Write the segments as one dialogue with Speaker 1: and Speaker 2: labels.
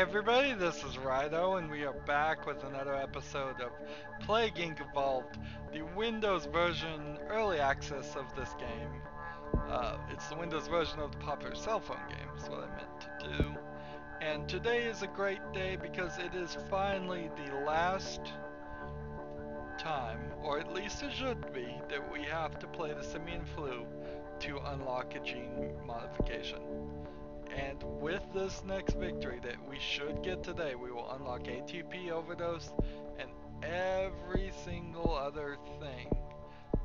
Speaker 1: everybody, this is Rydo, and we are back with another episode of Plague Inc. Evolved, the Windows version early access of this game. It's the Windows version of the popular cell phone game, is what I meant to do. And today is a great day because it is finally the last time, or at least it should be, that we have to play the Simian flu to unlock a gene modification. And with this next victory that we should get today, we will unlock ATP overdose, and every single other thing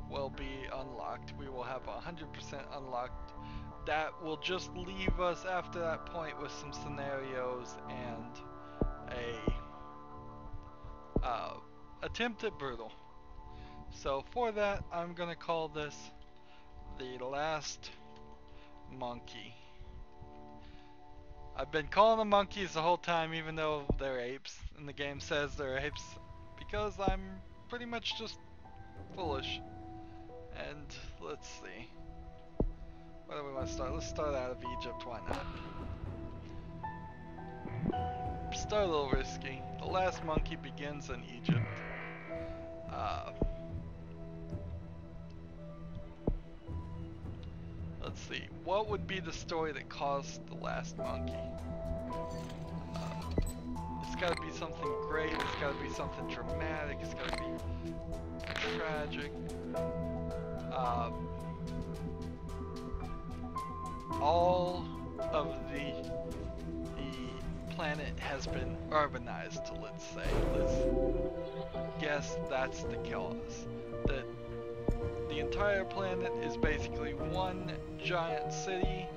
Speaker 1: will be unlocked. We will have 100% unlocked. That will just leave us after that point with some scenarios and a attempt at brutal. So for that, I'm gonna call this the last monkey. I've been calling them monkeys the whole time, even though they're apes, and the game says they're apes, because I'm pretty much just foolish. And let's see. Where do we want to start? Let's start out of Egypt, why not? Start a little risky. The last monkey begins in Egypt. Let's see, what would be the story that caused the last monkey? It's gotta be something great, it's gotta be something dramatic, it's gotta be tragic. All of the planet has been urbanized, let's say. Let's guess that's the cause. That the entire planet is basically one giant city,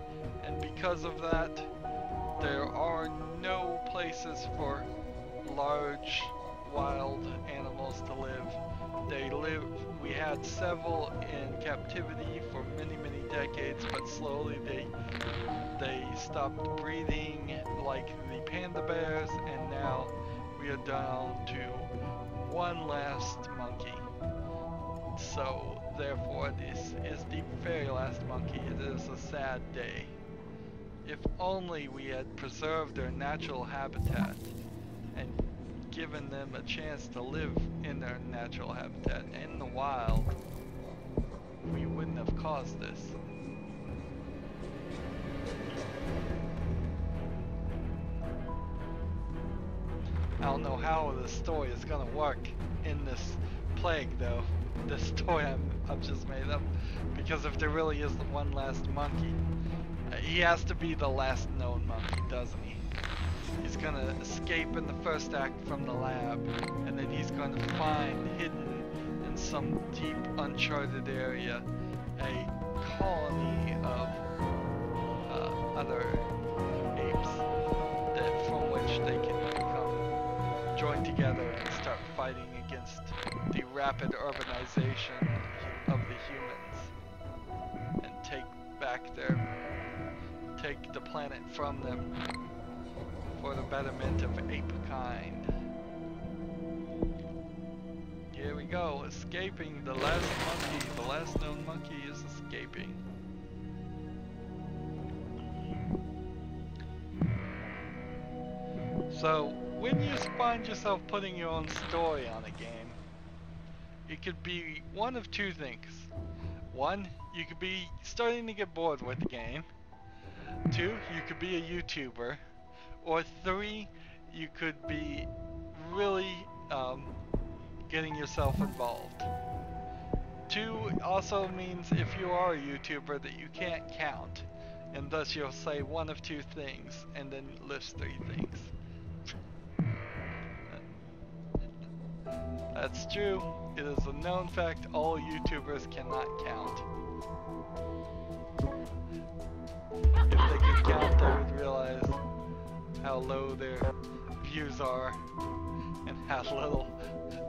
Speaker 1: and because of that, there are no places for large wild animals to live. We had several in captivity for many decades, but slowly they stopped breeding, like the panda bears, and now we are down to one last monkey. So therefore, this is the very last monkey. It is a sad day. If only we had preserved their natural habitat and given them a chance to live in their natural habitat in the wild, we wouldn't have caused this. I don't know how the story is gonna work in this plague, though. The story I've just made up, because if there really is the one last monkey, he has to be the last known monkey, doesn't he? He's gonna escape in the first act from the lab, and then he's gonna find hidden in some deep uncharted area a colony of other apes that from which they can join together and start fighting against the rapid urbanization of the humans and take the planet from them for the betterment of ape kind. Here we go, escaping the last monkey. The last known monkey is escaping. So when you find yourself putting your own story on a game, it could be one of two things. One, you could be starting to get bored with the game. Two, you could be a YouTuber. Or three, you could be really getting yourself involved. Two also means if you are a YouTuber that you can't count, and thus you'll say one of two things and then list three things. That's true. It is a known fact all YouTubers cannot count. If they could count, they would realize how low their views are and how little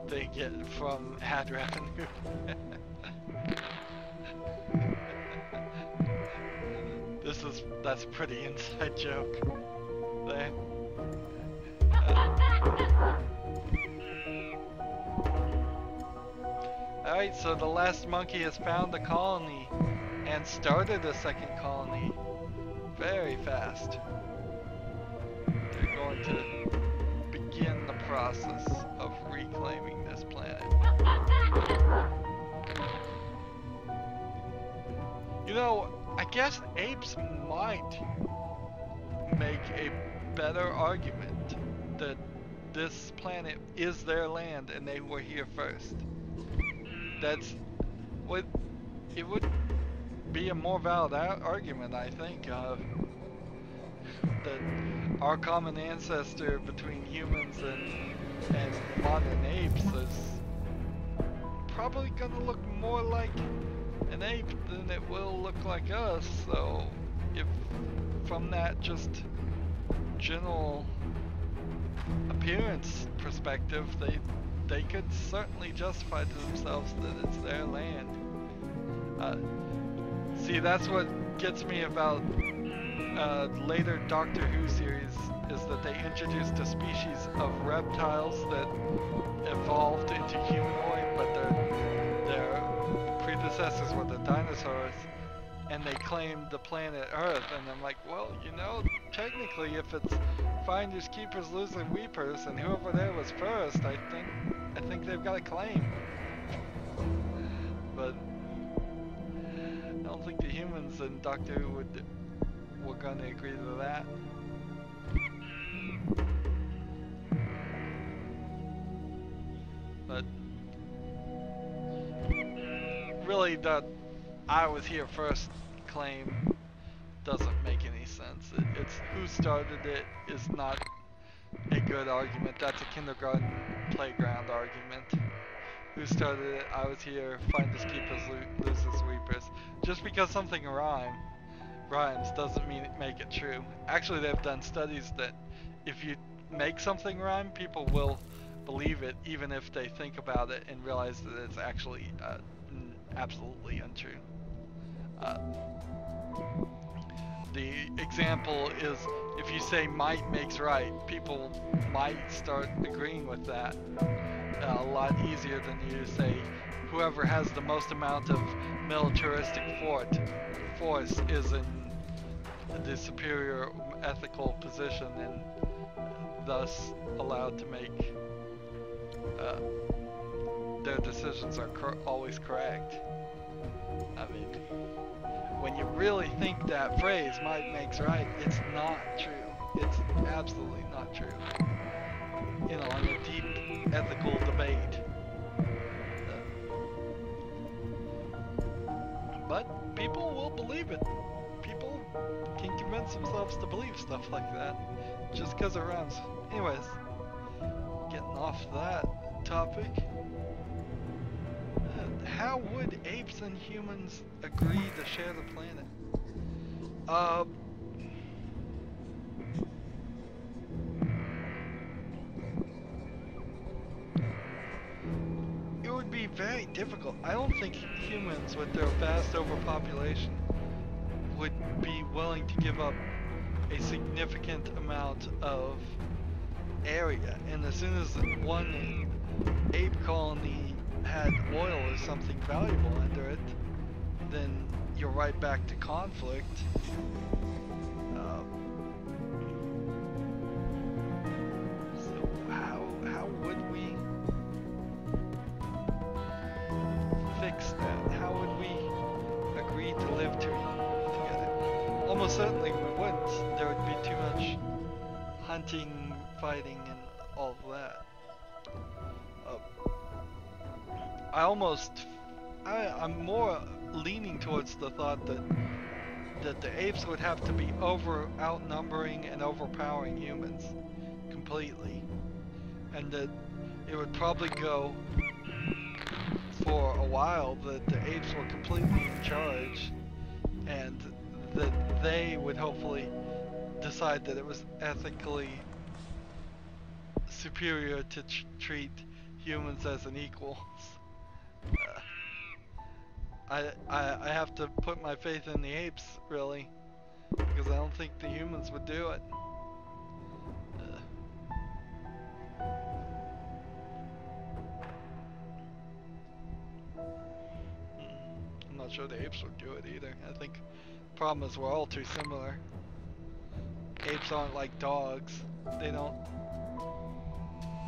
Speaker 1: they get from ad revenue. That's a pretty inside joke there. Alright, so the last monkey has found a colony and started a second colony very fast. They're going to process of reclaiming this planet. You know, I guess apes might make a better argument that this planet is their land and they were here first. That's what it would be a more valid argument, I think, that our common ancestor between humans and modern apes is probably gonna look more like an ape than it will look like us. So if from that just general appearance perspective, they could certainly justify to themselves that it's their land. See, that's what gets me about later Doctor Who series, is that they introduced a species of reptiles that evolved into humanoid, but their predecessors were the dinosaurs, and they claimed the planet Earth. And I'm like, well, you know, technically if it's finders, keepers, losers, weepers, and whoever there was first, I think they've got a claim. But I don't think the humans in Doctor Who were going to agree to that. But really, the I was here first claim doesn't make any sense. It's who started it is not a good argument. That's a kindergarten playground argument. Who started it? I was here. Finders, keepers, losers, weepers. Just because something rhymes doesn't mean make it true. Actually, they've done studies that if you make something rhyme, people will believe it, even if they think about it and realize that it's actually absolutely untrue. The example is, if you say might makes right, people might start agreeing with that a lot easier than you say whoever has the most amount of militaristic force is in the superior ethical position and thus allowed to make their decisions are always correct. I mean, when you really think that phrase, might makes right, it's not true. It's absolutely not true. You know, in a deep ethical debate. But people will believe it. People can convince themselves to believe stuff like that just because it rhymes. Anyways, getting off that topic. How would apes and humans agree to share the planet? It would be very difficult. I don't think humans, with their vast overpopulation, would be willing to give up a significant amount of area. And as soon as one ape colony had oil or something valuable under it, then you're right back to conflict. So how would we fix that? How would we agree to live together? Almost certainly we wouldn't. There would be too much hunting, fighting, and all of that. I'm more leaning towards the thought that the apes would have to be outnumbering and overpowering humans completely, and that it would probably go for a while that the apes were completely in charge, and that they would hopefully decide that it was ethically superior to treat humans as an equal. I have to put my faith in the apes, really, because I don't think the humans would do it. I'm not sure the apes would do it either. I think the problem is we're all too similar. Apes aren't like dogs. They don't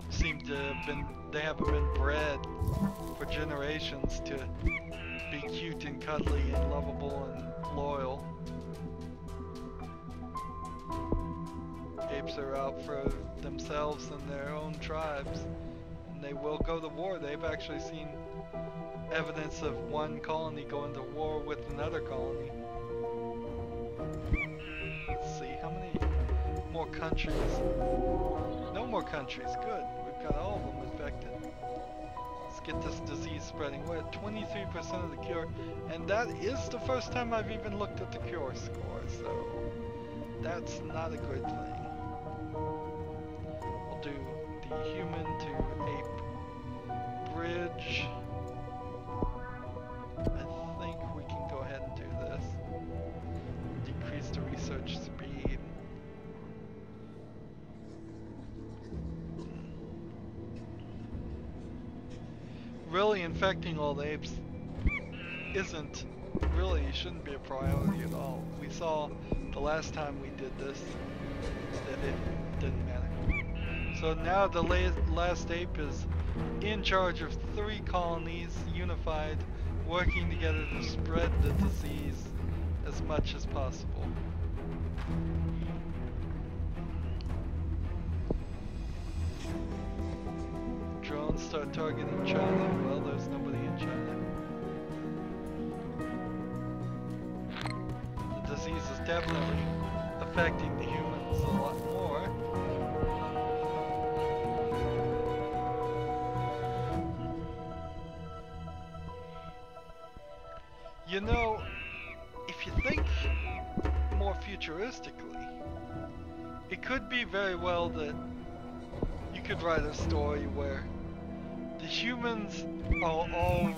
Speaker 1: seem to have been, they haven't been bred for generations to be cute and cuddly and lovable and loyal. Apes are out for themselves and their own tribes, and they will go to war. They've actually seen evidence of one colony going to war with another colony. Let's see, how many more countries? No more countries, good. We've got all of them infected. Let's get this disease spreading. We're at 23% of the cure, and that is the first time I've even looked at the cure score, so that's not a good thing. We'll do the human to ape bridge. I think we can go ahead and do this. Decrease the research speed. Really infecting all the apes shouldn't be a priority at all. We saw the last time we did this that it didn't matter. So now the last ape is in charge of 3 colonies, unified, working together to spread the disease as much as possible. Drones start targeting China. Well, there's nobody in China. The disease is definitely affecting the humans a lot more. You know, if you think more futuristically, it could be very well that you could write a story where the humans are all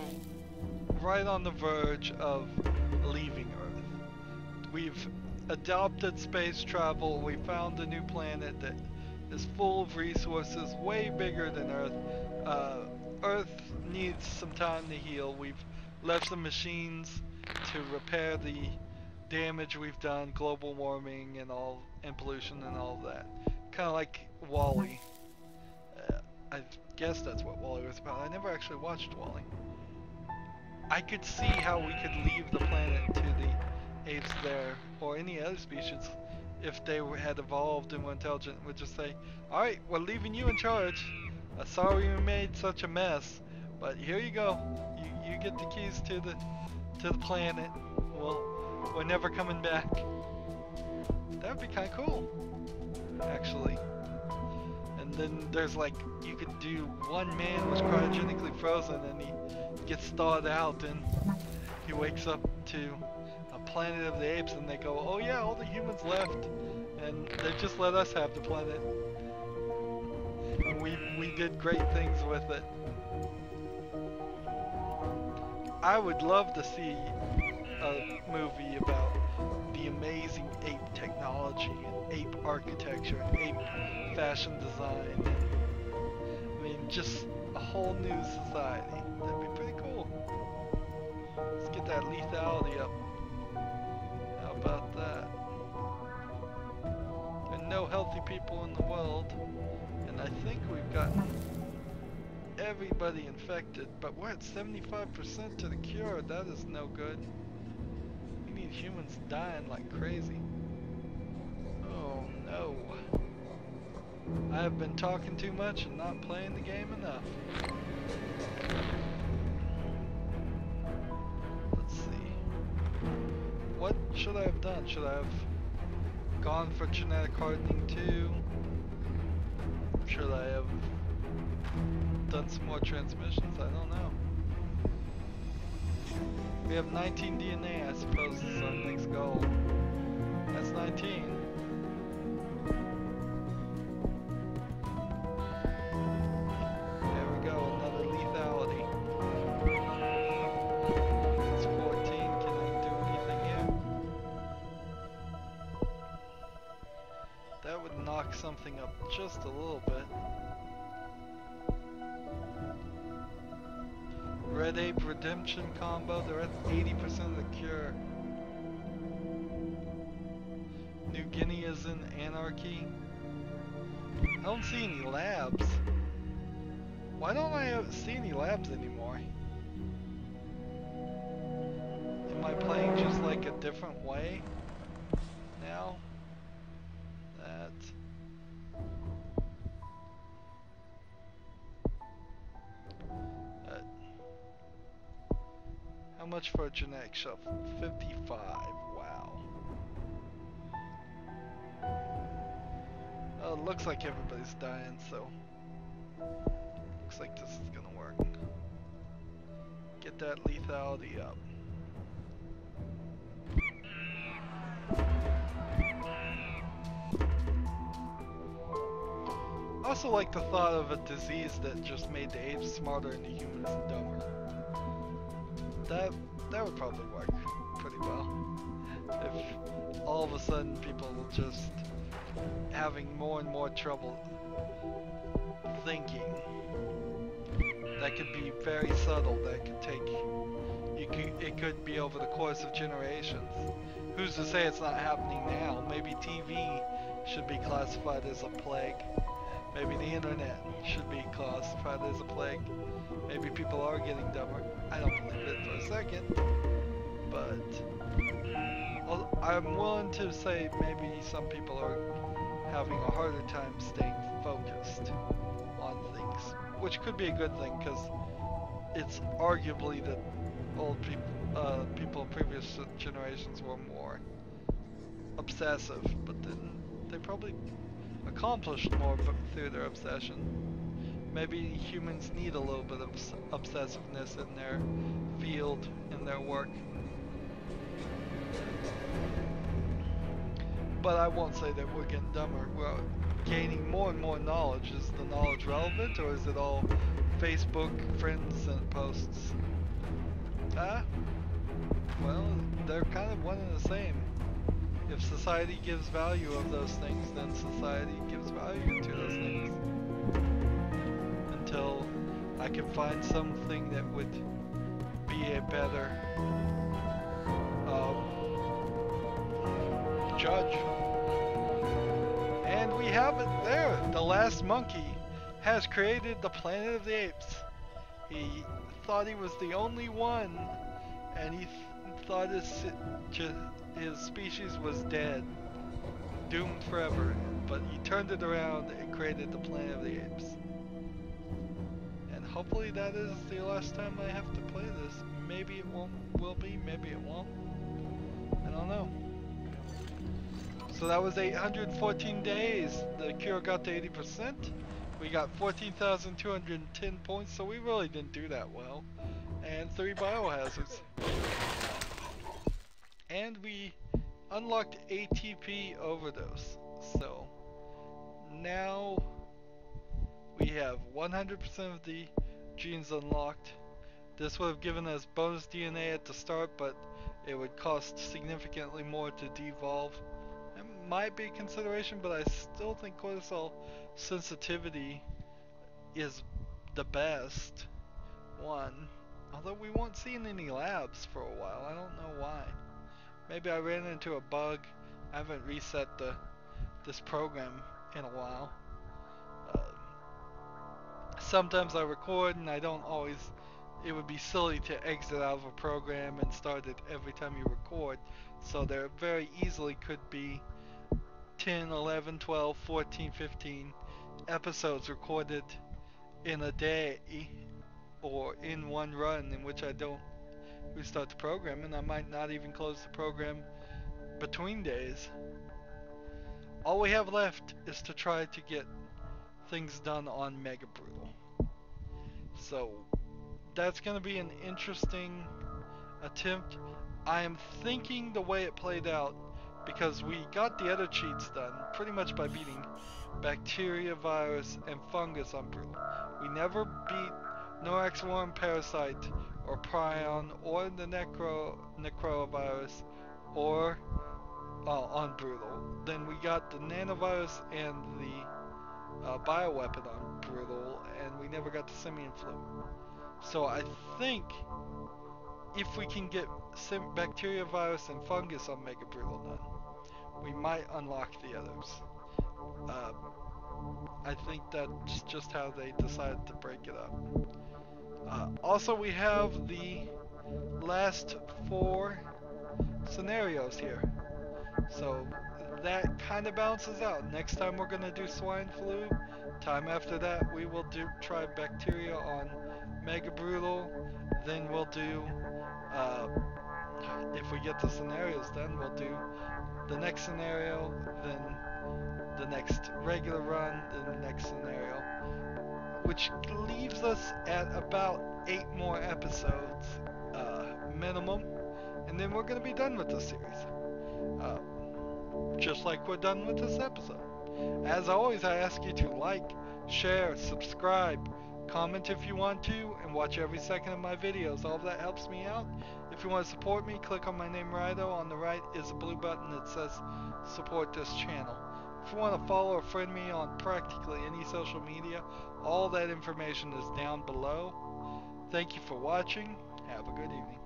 Speaker 1: right on the verge of leaving Earth. We've adopted space travel, we found a new planet that is full of resources, way bigger than Earth. Earth needs some time to heal. We've left some machines to repair the damage we've done, global warming and pollution and all of that. Kind of like WALL-E. I guess that's what WALL-E was about. I never actually watched WALL-E. I could see how we could leave the planet to the apes there, or any other species, if they had evolved and were intelligent, would just say, alright, we're leaving you in charge. Sorry we made such a mess, but here you go. You get the keys to the planet. Well, we're never coming back. That would be kind of cool, actually. And then there's like, you could do one man was cryogenically frozen and he gets thawed out and he wakes up to a planet of the apes and they go, oh yeah, all the humans left and they just let us have the planet. And we did great things with it. I would love to see a movie about the amazing ape technology and ape architecture and ape fashion design. I mean, just a whole new society. That'd be pretty cool. Let's get that lethality up. How about that? There are no healthy people in the world, and I think we've gotten everybody infected, but we're at 75% to the cure. That is no good. We need humans dying like crazy. Oh no. I have been talking too much and not playing the game enough. Let's see. What should I have done? Should I have gone for genetic hardening too? Should I have done some more transmissions? I don't know. We have 19 DNA, I suppose is our next goal. That's 19. There we go, another lethality. It's 14, can I do anything here? That would knock something up just a little bit. Red Ape Redemption combo, they're at 80% of the cure. New Guinea is in anarchy. I don't see any labs. Why don't I see any labs anymore? Am I playing just like a different way now? That. How much for a genetic shuffle? 55. Wow. Oh, it looks like everybody's dying, so looks like this is gonna work. Get that lethality up. I also like the thought of a disease that just made the apes smarter and the humans dumber. That would probably work pretty well. If all of a sudden people were just having more and more trouble thinking. That could be very subtle, that could take, it could be over the course of generations. Who's to say it's not happening now? Maybe TV should be classified as a plague. Maybe the internet should be classified as a plague. Maybe people are getting dumber. I don't believe it for a second. But I'm willing to say maybe some people are having a harder time staying focused on things. Which could be a good thing, because it's arguably that old people, people in previous generations were more obsessive. But then they probably accomplished more through their obsession. Maybe humans need a little bit of obsessiveness in their field, in their work. But I won't say that we're getting dumber. We're gaining more and more knowledge. Is the knowledge relevant, or is it all Facebook friends and posts? Well, they're kind of one and the same. If society gives value of those things, then society gives value to those things. Until I can find something that would be a better judge. And we have it there. The last monkey has created the Planet of the Apes. He thought he was the only one, and he thought his species was dead, doomed forever, but he turned it around and created the Planet of the Apes. And hopefully that is the last time I have to play this. Maybe it will be, maybe it won't. I don't know. So that was 814 days. The cure got to 80%. We got 14,210 points, so we really didn't do that well. And 3 biohazards. And we unlocked ATP overdose. So now we have 100% of the genes unlocked. This would have given us bonus DNA at the start, but it would cost significantly more to devolve. It might be a consideration, but I still think cortisol sensitivity is the best one. Although we won't see in any labs for a while, I don't know why. Maybe I ran into a bug. I haven't reset this program in a while. Sometimes I record and I don't always. It would be silly to exit out of a program and start it every time you record. So there very easily could be 10, 11, 12, 14, 15 episodes recorded in a day or in one run in which I don't restart the program, and I might not even close the program between days. All we have left is to try to get things done on Mega Brutal. So that's going to be an interesting attempt. I am thinking the way it played out, because we got the other cheats done pretty much by beating bacteria, virus, and fungus on Brutal. We never beat Norax worm parasite or prion or the necrovirus or on Brutal. Then we got the nanovirus and the bioweapon on Brutal, and we never got the Simian flu. So I think if we can get bacteria, virus, and fungus on Mega Brutal done, we might unlock the others. I think that's just how they decided to break it up. Also, we have the last 4 scenarios here. So that kind of balances out. Next time we're going to do swine flu. Time after that we will try bacteria on Mega Brutal. Then we'll do, if we get the scenarios, then we'll do the next scenario, then the next regular run, then the next scenario. Which leaves us at about 8 more episodes minimum. And then we're going to be done with the series. Just like we're done with this episode. As always, I ask you to like, share, subscribe, comment if you want to, and watch every second of my videos. All of that helps me out. If you want to support me, click on my name Rydo. On the right is a blue button that says support this channel. If you want to follow or friend me on practically any social media, all that information is down below. Thank you for watching. Have a good evening.